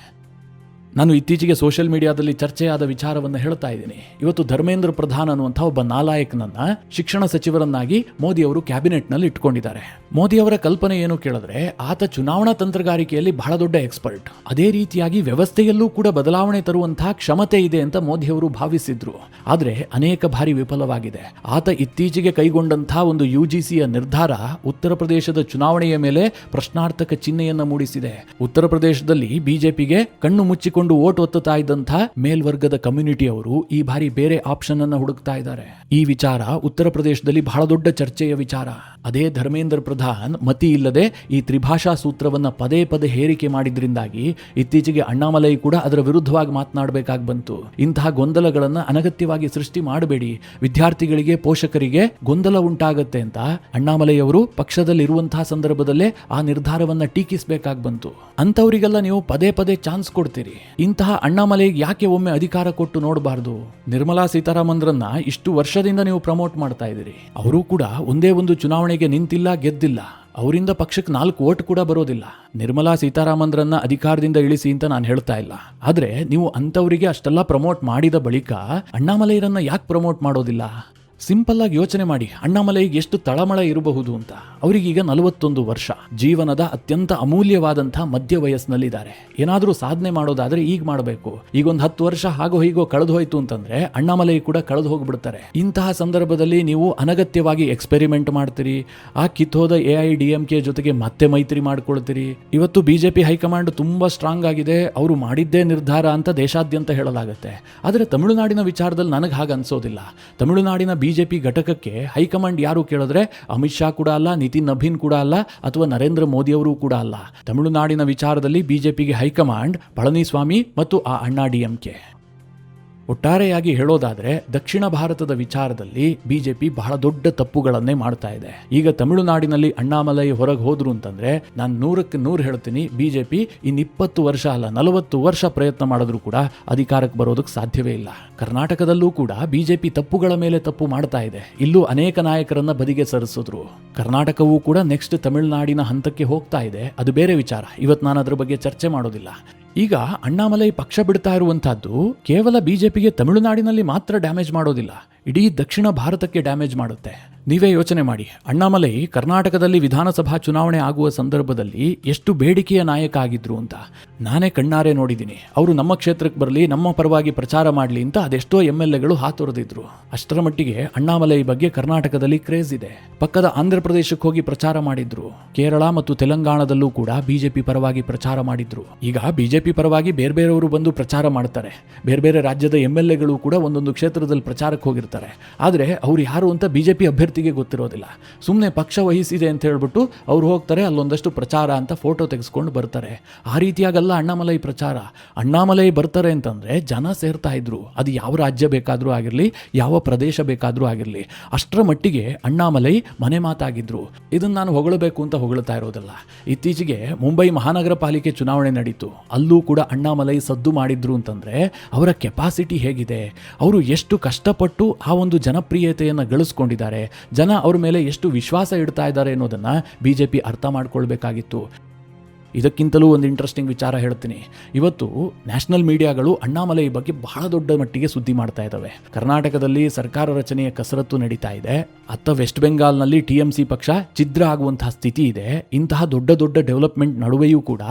ನಾನು ಇತ್ತೀಚೆಗೆ ಸೋಷಿಯಲ್ ಮೀಡಿಯಾದಲ್ಲಿ ಚರ್ಚೆಯಾದ ವಿಚಾರವನ್ನು ಹೇಳ್ತಾ ಇದ್ದೀನಿ. ಇವತ್ತು ಧರ್ಮೇಂದ್ರ ಪ್ರಧಾನ್ ಅನ್ನುವಂಥ ಒಬ್ಬ ನಾಲಾಯಕನನ್ನ ಶಿಕ್ಷಣ ಸಚಿವರನ್ನಾಗಿ ಮೋದಿ ಅವರು ಕ್ಯಾಬಿನೆಟ್ನಲ್ಲಿ ಇಟ್ಕೊಂಡಿದ್ದಾರೆ. ಮೋದಿ ಅವರ ಕಲ್ಪನೆ ಏನು ಕೇಳಿದ್ರೆ, ಆತ ಚುನಾವಣಾ ತಂತ್ರಗಾರಿಕೆಯಲ್ಲಿ ಬಹಳ ದೊಡ್ಡ ಎಕ್ಸ್ಪರ್ಟ್, ಅದೇ ರೀತಿಯಾಗಿ ವ್ಯವಸ್ಥೆಯಲ್ಲೂ ಕೂಡ ಬದಲಾವಣೆ ತರುವಂತಹ ಕ್ಷಮತೆ ಇದೆ ಅಂತ ಮೋದಿ ಅವರು ಭಾವಿಸಿದ್ರು. ಆದರೆ ಅನೇಕ ಬಾರಿ ವಿಫಲವಾಗಿದೆ. ಆತ ಇತ್ತೀಚೆಗೆ ಕೈಗೊಂಡಂತಹ ಒಂದು UGCಯ ನಿರ್ಧಾರ ಉತ್ತರ ಪ್ರದೇಶದ ಚುನಾವಣೆಯ ಮೇಲೆ ಪ್ರಶ್ನಾರ್ಥಕ ಚಿಹ್ನೆಯನ್ನು ಮೂಡಿಸಿದೆ. ಉತ್ತರ ಪ್ರದೇಶದಲ್ಲಿ ಬಿಜೆಪಿಗೆ ಕಣ್ಣು ಮುಚ್ಚಿಕೊಂಡು ಓಟ್ ಒತ್ತುತ್ತಾ ಇದ್ದಂತಹ ಮೇಲ್ವರ್ಗದ ಕಮ್ಯುನಿಟಿಯವರು ಈ ಬಾರಿ ಬೇರೆ ಆಪ್ಷನ್ ಅನ್ನು ಹುಡುಕ್ತಾ ಇದ್ದಾರೆ. ಈ ವಿಚಾರ ಉತ್ತರ ಪ್ರದೇಶದಲ್ಲಿ ಬಹಳ ದೊಡ್ಡ ಚರ್ಚೆಯ ವಿಚಾರ. ಅದೇ ಧರ್ಮೇಂದ್ರ ಪ್ರಧಾನ್ ಮತಿ ಇಲ್ಲದೆ ಈ ತ್ರಿಭಾಷಾ ಸೂತ್ರವನ್ನ ಪದೇ ಪದೇ ಹೇರಿಕೆ ಮಾಡಿದ್ರಿಂದಾಗಿ ಇತ್ತೀಚೆಗೆ ಅಣ್ಣಾಮಲೈ ಕೂಡ ಅದರ ವಿರುದ್ಧವಾಗಿ ಮಾತನಾಡಬೇಕಾಗಿ ಬಂತು. ಇಂತಹ ಗೊಂದಲಗಳನ್ನು ಅನಗತ್ಯವಾಗಿ ಸೃಷ್ಟಿ ಮಾಡಬೇಡಿ, ವಿದ್ಯಾರ್ಥಿಗಳಿಗೆ ಪೋಷಕರಿಗೆ ಗೊಂದಲ ಉಂಟಾಗತ್ತೆ ಅಂತ ಅಣ್ಣಾಮಲೈ ಅವರು ಪಕ್ಷದಲ್ಲಿರುವಂತಹ ಸಂದರ್ಭದಲ್ಲೇ ಆ ನಿರ್ಧಾರವನ್ನ ಟೀಕಿಸಬೇಕಾಗಿ ಬಂತು. ಅಂತವರಿಗೆಲ್ಲ ನೀವು ಪದೇ ಪದೇ ಚಾನ್ಸ್ ಕೊಡ್ತೀರಿ. ಇಂತಹ ಅಣ್ಣಾಮಲೈಗೆ ಯಾಕೆ ಒಮ್ಮೆ ಅಧಿಕಾರ ಕೊಟ್ಟು ನೋಡಬಾರ್ದು? ನಿರ್ಮಲಾ ಸೀತಾರಾಮನ್ರನ್ನ ಇಷ್ಟು ವರ್ಷದಿಂದ ನೀವು ಪ್ರಮೋಟ್ ಮಾಡ್ತಾ ಇದ್ದೀರಿ. ಅವರು ಕೂಡ ಒಂದೇ ಒಂದು ಚುನಾವಣೆಗೆ ನಿಂತಿಲ್ಲ, ಗೆದ್ದಿಲ್ಲ. ಅವರಿಂದ ಪಕ್ಷಕ್ಕೆ 4 ಓಟ್ ಕೂಡ ಬರೋದಿಲ್ಲ. ನಿರ್ಮಲಾ ಸೀತಾರಾಮನ್ರನ್ನ ಅಧಿಕಾರದಿಂದ ಇಳಿಸಿ ಅಂತ ನಾನು ಹೇಳ್ತಾ ಇಲ್ಲ. ಆದ್ರೆ ನೀವು ಅಂತವರಿಗೆ ಅಷ್ಟೆಲ್ಲ ಪ್ರಮೋಟ್ ಮಾಡಿದ ಬಳಿಕ ಅಣ್ಣಾಮಲೈರನ್ನ ಯಾಕೆ ಪ್ರಮೋಟ್ ಮಾಡೋದಿಲ್ಲ? ಸಿಂಪಲ್ ಆಗಿ ಯೋಚನೆ ಮಾಡಿ, ಅಣ್ಣಾಮಲೈಗೆ ಎಷ್ಟು ತಳಮಳ ಇರಬಹುದು ಅಂತ. ಅವರಿಗೀಗ 41 ವರ್ಷ, ಜೀವನದ ಅತ್ಯಂತ ಅಮೂಲ್ಯವಾದಂತಹ ಮಧ್ಯ ವಯಸ್ಸಿನಲ್ಲಿದ್ದಾರೆ. ಏನಾದರೂ ಸಾಧನೆ ಮಾಡೋದಾದ್ರೆ ಈಗ ಮಾಡಬೇಕು. ಈಗ ಒಂದು 10 ವರ್ಷ ಹಾಗೋ ಹೀಗೋ ಕಳೆದು ಹೋಯ್ತು ಅಂತಂದ್ರೆ ಅಣ್ಣಾಮಲೈ ಕೂಡ ಕಳೆದು ಹೋಗ್ಬಿಡ್ತಾರೆ. ಇಂತಹ ಸಂದರ್ಭದಲ್ಲಿ ನೀವು ಅನಗತ್ಯವಾಗಿ ಎಕ್ಸ್ಪೆರಿಮೆಂಟ್ ಮಾಡ್ತೀರಿ. ಆ ಕಿತ್ತೋದ AIDMK ಜೊತೆಗೆ ಮತ್ತೆ ಮೈತ್ರಿ ಮಾಡ್ಕೊಳ್ತೀರಿ. ಇವತ್ತು ಬಿಜೆಪಿ ಹೈಕಮಾಂಡ್ ತುಂಬಾ ಸ್ಟ್ರಾಂಗ್ ಆಗಿದೆ, ಅವರು ಮಾಡಿದ್ದೇ ನಿರ್ಧಾರ ಅಂತ ದೇಶಾದ್ಯಂತ ಹೇಳಲಾಗುತ್ತೆ. ಆದರೆ ತಮಿಳುನಾಡಿನ ವಿಚಾರದಲ್ಲಿ ನನಗೆ ಹಾಗೆ ಅನ್ಸೋದಿಲ್ಲ. ತಮಿಳುನಾಡಿನ ಬಿಜೆಪಿ ಘಟಕಕ್ಕೆ ಹೈಕಮಾಂಡ್ ಯಾರು ಕೇಳಿದ್ರೆ ಅಮಿತ್ ಶಾ ಕೂಡ ಅಲ್ಲ, ನಿತಿನ್ ನಬೀನ್ ಕೂಡ ಅಲ್ಲ, ಅಥವಾ ನರೇಂದ್ರ ಮೋದಿ ಅವರು ಕೂಡ ಅಲ್ಲ. ತಮಿಳುನಾಡಿನ ವಿಚಾರದಲ್ಲಿ ಬಿಜೆಪಿಗೆ ಹೈಕಮಾಂಡ್ ಪಳನಿಸ್ವಾಮಿ ಮತ್ತು ಆ ಅಣ್ಣಾ DMK. ಒಟ್ಟಾರೆಯಾಗಿ ಹೇಳೋದಾದ್ರೆ ದಕ್ಷಿಣ ಭಾರತದ ವಿಚಾರದಲ್ಲಿ ಬಿಜೆಪಿ ಬಹಳ ದೊಡ್ಡ ತಪ್ಪುಗಳನ್ನೇ ಮಾಡ್ತಾ ಇದೆ. ಈಗ ತಮಿಳುನಾಡಿನಲ್ಲಿ ಅಣ್ಣಾಮಲೈ ಹೊರಗೆ ಹೋದ್ರು ಅಂತಂದ್ರೆ ನಾನು 100ಕ್ಕೆ 100 ಹೇಳ್ತೀನಿ, ಬಿಜೆಪಿ ಇನ್ನು 20 ವರ್ಷ ಅಲ್ಲ 40 ವರ್ಷ ಪ್ರಯತ್ನ ಮಾಡಿದ್ರು ಕೂಡ ಅಧಿಕಾರಕ್ಕೆ ಬರೋದಕ್ಕೆ ಸಾಧ್ಯವೇ ಇಲ್ಲ. ಕರ್ನಾಟಕದಲ್ಲೂ ಕೂಡ ಬಿಜೆಪಿ ತಪ್ಪುಗಳ ಮೇಲೆ ತಪ್ಪು ಮಾಡ್ತಾ ಇದೆ. ಇಲ್ಲೂ ಅನೇಕ ನಾಯಕರನ್ನ ಬದಿಗೆ ಸರಿಸಿದ್ರು. ಕರ್ನಾಟಕವೂ ಕೂಡ ನೆಕ್ಸ್ಟ್ ತಮಿಳುನಾಡಿನ ಹಂತಕ್ಕೆ ಹೋಗ್ತಾ ಇದೆ. ಅದು ಬೇರೆ ವಿಚಾರ. ಇವತ್ತು ನಾನು ಅದರ ಬಗ್ಗೆ ಚರ್ಚೆ ಮಾಡೋದಿಲ್ಲ. ಈಗ ಅಣ್ಣಾಮಲೈ ಪಕ್ಷ ಬಿಡ್ತಾ ಇರುವಂತಹದ್ದು ಕೇವಲ ಬಿಜೆಪಿಗೆ ತಮಿಳುನಾಡಿನಲ್ಲಿ ಮಾತ್ರ ಡ್ಯಾಮೇಜ್ ಮಾಡೋದಿಲ್ಲ, ಇಡೀ ದಕ್ಷಿಣ ಭಾರತಕ್ಕೆ ಡ್ಯಾಮೇಜ್ ಮಾಡುತ್ತೆ. ನೀವೇ ಯೋಚನೆ ಮಾಡಿ, ಅಣ್ಣಾಮಲೈ ಕರ್ನಾಟಕದಲ್ಲಿ ವಿಧಾನಸಭಾ ಚುನಾವಣೆ ಆಗುವ ಸಂದರ್ಭದಲ್ಲಿ ಎಷ್ಟು ಬೇಡಿಕೆಯ ನಾಯಕ ಆಗಿದ್ರು ಅಂತ ನಾನೇ ಕಣ್ಣಾರೆ ನೋಡಿದ್ದೀನಿ. ಅವರು ನಮ್ಮ ಕ್ಷೇತ್ರಕ್ಕೆ ಬರಲಿ, ನಮ್ಮ ಪರವಾಗಿ ಪ್ರಚಾರ ಮಾಡಲಿ ಅಂತ ಅದೆಷ್ಟೋ MLAಗಳು ಹಾತೊರೆದಿದ್ರು. ಅಷ್ಟರ ಮಟ್ಟಿಗೆ ಅಣ್ಣಾಮಲೈ ಬಗ್ಗೆ ಕರ್ನಾಟಕದಲ್ಲಿ ಕ್ರೇಜ್ ಇದೆ. ಪಕ್ಕದ ಆಂಧ್ರ ಪ್ರದೇಶಕ್ಕೆ ಹೋಗಿ ಪ್ರಚಾರ ಮಾಡಿದ್ರು. ಕೇರಳ ಮತ್ತು ತೆಲಂಗಾಣದಲ್ಲೂ ಕೂಡ ಬಿಜೆಪಿ ಪರವಾಗಿ ಪ್ರಚಾರ ಮಾಡಿದ್ರು. ಈಗ ಬಿಜೆಪಿ ಪರವಾಗಿ ಬೇರೆ ಬೇರೆಯವರು ಬಂದು ಪ್ರಚಾರ ಮಾಡ್ತಾರೆ. ಬೇರೆ ಬೇರೆ ರಾಜ್ಯದ MLAಗಳು ಕೂಡ ಒಂದೊಂದು ಕ್ಷೇತ್ರದಲ್ಲಿ ಪ್ರಚಾರಕ್ಕೆ ಹೋಗಿರ್ತಾರೆ. ಆದರೆ ಅವ್ರು ಯಾರು ಅಂತ ಬಿಜೆಪಿ ಅಭ್ಯರ್ಥಿಗೆ ಗೊತ್ತಿರೋದಿಲ್ಲ. ಸುಮ್ಮನೆ ಪಕ್ಷ ವಹಿಸಿದೆ ಅಂತ ಹೇಳ್ಬಿಟ್ಟು ಅವ್ರು ಹೋಗ್ತಾರೆ, ಅಲ್ಲೊಂದಷ್ಟು ಪ್ರಚಾರ ಅಂತ ಫೋಟೋ ತೆಗೆಸ್ಕೊಂಡು ಬರ್ತಾರೆ. ಆ ರೀತಿಯಾಗಲ್ಲ ಅಣ್ಣಾಮಲೈ ಪ್ರಚಾರ. ಅಣ್ಣಾಮಲೈ ಬರ್ತಾರೆ ಅಂತಂದ್ರೆ ಜನ ಸೇರ್ತಾ ಇದ್ರು. ಅದು ಯಾವ ರಾಜ್ಯ ಬೇಕಾದ್ರೂ ಆಗಿರ್ಲಿ, ಯಾವ ಪ್ರದೇಶ ಬೇಕಾದ್ರೂ ಆಗಿರ್ಲಿ, ಅಷ್ಟರ ಮಟ್ಟಿಗೆ ಅಣ್ಣಾಮಲೈ ಮನೆ ಮಾತಾಗಿದ್ರು. ಇದನ್ನ ನಾನು ಹೊಗಳಬೇಕು ಅಂತ ಹೊಗಳ್ತಾ ಇರೋದಲ್ಲ. ಇತ್ತೀಚೆಗೆ ಮುಂಬೈ ಮಹಾನಗರ ಪಾಲಿಕೆ ಚುನಾವಣೆ ನಡೀತು. ಅಲ್ಲೂ ಕೂಡ ಅಣ್ಣಾಮಲೈ ಸದ್ದು ಮಾಡಿದ್ರು ಅಂತಂದ್ರೆ ಅವರ ಕೆಪಾಸಿಟಿ ಹೇಗಿದೆ, ಅವರು ಎಷ್ಟು ಕಷ್ಟಪಟ್ಟು ಆ ಒಂದು ಜನಪ್ರಿಯತೆಯನ್ನು ಗಳಿಸ್ಕೊಂಡಿದ್ದಾರೆ, ಜನ ಅವ್ರ ಮೇಲೆ ಎಷ್ಟು ವಿಶ್ವಾಸ ಇಡ್ತಾ ಇದ್ದಾರೆ ಅನ್ನೋದನ್ನ ಬಿಜೆಪಿ ಅರ್ಥ ಮಾಡ್ಕೊಳ್ಬೇಕಾಗಿತ್ತು. ಇದಕ್ಕಿಂತಲೂ ಒಂದು ಇಂಟ್ರೆಸ್ಟಿಂಗ್ ವಿಚಾರ ಹೇಳ್ತೀನಿ. ಇವತ್ತು ನ್ಯಾಷನಲ್ ಮೀಡಿಯಾಗಳು ಅಣ್ಣಾಮಲೈ ಬಗ್ಗೆ ಬಹಳ ದೊಡ್ಡ ಮಟ್ಟಿಗೆ ಸುದ್ದಿ ಮಾಡ್ತಾ ಇದ್ದಾವೆ. ಕರ್ನಾಟಕದಲ್ಲಿ ಸರ್ಕಾರ ರಚನೆಯ ಕಸರತ್ತು ನಡೀತಾ ಇದೆ. ಅತ್ತ ವೆಸ್ಟ್ ಬೆಂಗಾಲ್ನಲ್ಲಿ TMC ಪಕ್ಷ ಛಿದ್ರ ಆಗುವಂತಹ ಸ್ಥಿತಿ ಇದೆ. ಇಂತಹ ದೊಡ್ಡ ದೊಡ್ಡ ಡೆವಲಪ್ಮೆಂಟ್ ನಡುವೆಯೂ ಕೂಡ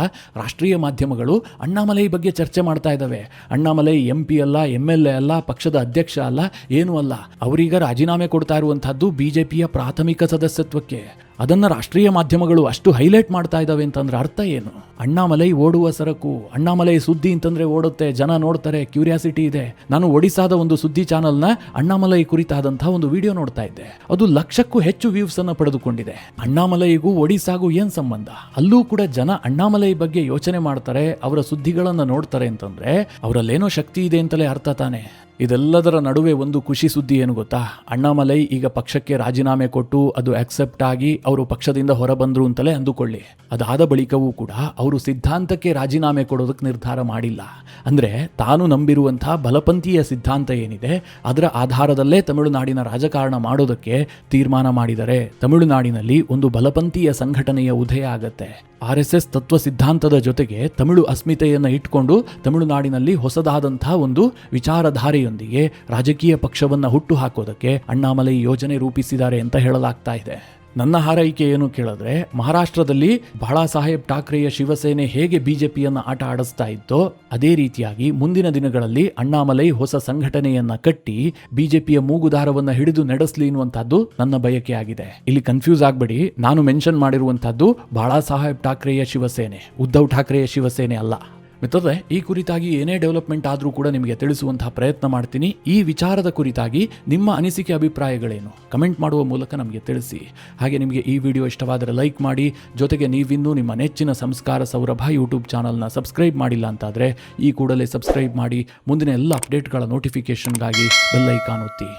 ರಾಷ್ಟ್ರೀಯ ಮಾಧ್ಯಮಗಳು ಅಣ್ಣಾಮಲೈ ಬಗ್ಗೆ ಚರ್ಚೆ ಮಾಡ್ತಾ ಇದ್ದಾವೆ. ಅಣ್ಣಾಮಲೈ MP ಅಲ್ಲ, MLA ಅಲ್ಲ, ಪಕ್ಷದ ಅಧ್ಯಕ್ಷ ಅಲ್ಲ, ಏನೂ ಅಲ್ಲ. ಅವರೀಗ ರಾಜೀನಾಮೆ ಕೊಡ್ತಾ ಇರುವಂತಹದ್ದು ಬಿಜೆಪಿಯ ಪ್ರಾಥಮಿಕ ಸದಸ್ಯತ್ವಕ್ಕೆ. ಅದನ್ನು ರಾಷ್ಟ್ರೀಯ ಮಾಧ್ಯಮಗಳು ಅಷ್ಟು ಹೈಲೈಟ್ ಮಾಡ್ತಾ ಇದ್ದಾವೆ ಅಂತಂದ್ರೆ ಅರ್ಥ ಏನು? ಅಣ್ಣಾಮಲೈ ಓಡುವ ಸರಕು. ಅಣ್ಣಾಮಲೈ ಸುದ್ದಿ ಅಂತಂದ್ರೆ ಓಡುತ್ತೆ, ಜನ ನೋಡ್ತಾರೆ, ಕ್ಯೂರಿಯಾಸಿಟಿ ಇದೆ. ನಾನು ಒಡಿಸಾದ ಒಂದು ಸುದ್ದಿ ಚಾನಲ್ನ ಅಣ್ಣಾಮಲೈ ಕುರಿತಾದಂತಹ ಒಂದು ವಿಡಿಯೋ ನೋಡ್ತಾ ಇದ್ದೆ. ಅದು 1,00,000ಕ್ಕೂ ಹೆಚ್ಚು ವ್ಯೂಸ್ ಅನ್ನು ಪಡೆದುಕೊಂಡಿದೆ. ಅಣ್ಣಾಮಲೈಗೂ ಒಡಿಸಾಗೂ ಏನ್ ಸಂಬಂಧ? ಅಲ್ಲೂ ಕೂಡ ಜನ ಅಣ್ಣಾಮಲೈ ಬಗ್ಗೆ ಯೋಚನೆ ಮಾಡ್ತಾರೆ, ಅವರ ಸುದ್ದಿಗಳನ್ನು ನೋಡ್ತಾರೆ ಅಂತಂದ್ರೆ ಅವರಲ್ಲೇನೋ ಶಕ್ತಿ ಇದೆ ಅಂತಲೇ ಅರ್ಥ ತಾನೆ. ಇದೆಲ್ಲದರ ನಡುವೆ ಒಂದು ಖುಷಿ ಸುದ್ದಿ ಏನು ಗೊತ್ತಾ? ಅಣ್ಣಾಮಲೈ ಈಗ ಪಕ್ಷಕ್ಕೆ ರಾಜೀನಾಮೆ ಕೊಟ್ಟು ಅದು ಆಕ್ಸೆಪ್ಟ್ ಆಗಿ ಅವರು ಪಕ್ಷದಿಂದ ಹೊರಬಂದ್ರು ಅಂತಲೇ ಅಂದುಕೊಳ್ಳಿ. ಅದಾದ ಬಳಿಕವೂ ಕೂಡ ಅವರು ಸಿದ್ಧಾಂತಕ್ಕೆ ರಾಜೀನಾಮೆ ಕೊಡೋದಕ್ಕೆ ನಿರ್ಧಾರ ಮಾಡಿಲ್ಲ. ಅಂದರೆ ತಾನು ನಂಬಿರುವಂತಹ ಬಲಪಂಥೀಯ ಸಿದ್ಧಾಂತ ಏನಿದೆ ಅದರ ಆಧಾರದಲ್ಲೇ ತಮಿಳುನಾಡಿನ ರಾಜಕಾರಣ ಮಾಡೋದಕ್ಕೆ ತೀರ್ಮಾನ ಮಾಡಿದರೆ ತಮಿಳುನಾಡಿನಲ್ಲಿ ಒಂದು ಬಲಪಂಥೀಯ ಸಂಘಟನೆಯ ಉದಯ ಆಗತ್ತೆ. RSS ತತ್ವ ಸಿದ್ಧಾಂತದ ಜೊತೆಗೆ ತಮಿಳು ಅಸ್ಮಿತೆಯನ್ನು ಇಟ್ಕೊಂಡು ತಮಿಳುನಾಡಿನಲ್ಲಿ ಹೊಸದಾದಂತಹ ಒಂದು ವಿಚಾರಧಾರೆಯೊಂದಿಗೆ ರಾಜಕೀಯ ಪಕ್ಷವನ್ನು ಹುಟ್ಟು ಹಾಕೋದಕ್ಕೆ ಅಣ್ಣಾಮಲೈ ಯೋಜನೆ ರೂಪಿಸಿದ್ದಾರೆ ಅಂತ ಹೇಳಲಾಗ್ತಾ ಇದೆ. ನನ್ನ ಹಾರೈಕೆ ಏನು ಕೇಳಿದ್ರೆ, ಮಹಾರಾಷ್ಟ್ರದಲ್ಲಿ ಬಾಳಾ ಸಾಹೇಬ್ ಠಾಕ್ರೆಯ ಶಿವಸೇನೆ ಹೇಗೆ ಬಿಜೆಪಿಯನ್ನು ಆಟ ಆಡಿಸ್ತಾ ಇತ್ತೋ ಅದೇ ರೀತಿಯಾಗಿ ಮುಂದಿನ ದಿನಗಳಲ್ಲಿ ಅಣ್ಣಾಮಲೈ ಹೊಸ ಸಂಘಟನೆಯನ್ನ ಕಟ್ಟಿ ಬಿಜೆಪಿಯ ಮೂಗುದಾರವನ್ನು ಹಿಡಿದು ನಡೆಸಲಿ ಎನ್ನುವಂತಹದ್ದು ನನ್ನ ಬಯಕೆ ಆಗಿದೆ. ಇಲ್ಲಿ ಕನ್ಫ್ಯೂಸ್ ಆಗಬೇಡಿ, ನಾನು ಮೆನ್ಷನ್ ಮಾಡಿರುವಂತಹದ್ದು ಬಾಳಾ ಸಾಹೇಬ್ ಠಾಕ್ರೆಯ ಶಿವಸೇನೆ, ಉದ್ಧವ್ ಠಾಕ್ರೆಯ ಶಿವಸೇನೆ ಅಲ್ಲ. ಮಿತ್ರರೇ, ಈ ಕುರಿತಾಗಿ ಏನೇ ಡೆವಲಪ್ಮೆಂಟ್ ಆದರೂ ಕೂಡ ನಿಮಗೆ ತಿಳಿಸುವಂತಹ ಪ್ರಯತ್ನ ಮಾಡ್ತೀನಿ. ಈ ವಿಚಾರದ ಕುರಿತಾಗಿ ನಿಮ್ಮ ಅನಿಸಿಕೆ ಅಭಿಪ್ರಾಯಗಳೇನು ಕಮೆಂಟ್ ಮಾಡುವ ಮೂಲಕ ನಮಗೆ ತಿಳಿಸಿ. ಹಾಗೆ ನಿಮಗೆ ಈ ವಿಡಿಯೋ ಇಷ್ಟವಾದರೆ ಲೈಕ್ ಮಾಡಿ. ಜೊತೆಗೆ ನೀವಿನ್ನೂ ನಿಮ್ಮ ನೆಚ್ಚಿನ ಸಂಸ್ಕಾರ ಸೌರಭ ಯೂಟ್ಯೂಬ್ ಚಾನಲ್ನ ಸಬ್ಸ್ಕ್ರೈಬ್ ಮಾಡಿಲ್ಲ ಅಂತಾದರೆ ಈ ಕೂಡಲೇ ಸಬ್ಸ್ಕ್ರೈಬ್ ಮಾಡಿ. ಮುಂದಿನ ಎಲ್ಲ ಅಪ್ಡೇಟ್ಗಳ ನೋಟಿಫಿಕೇಷನ್ಗಾಗಿ ಬೆಲ್ ಐಕಾನ್ ಒತ್ತಿ.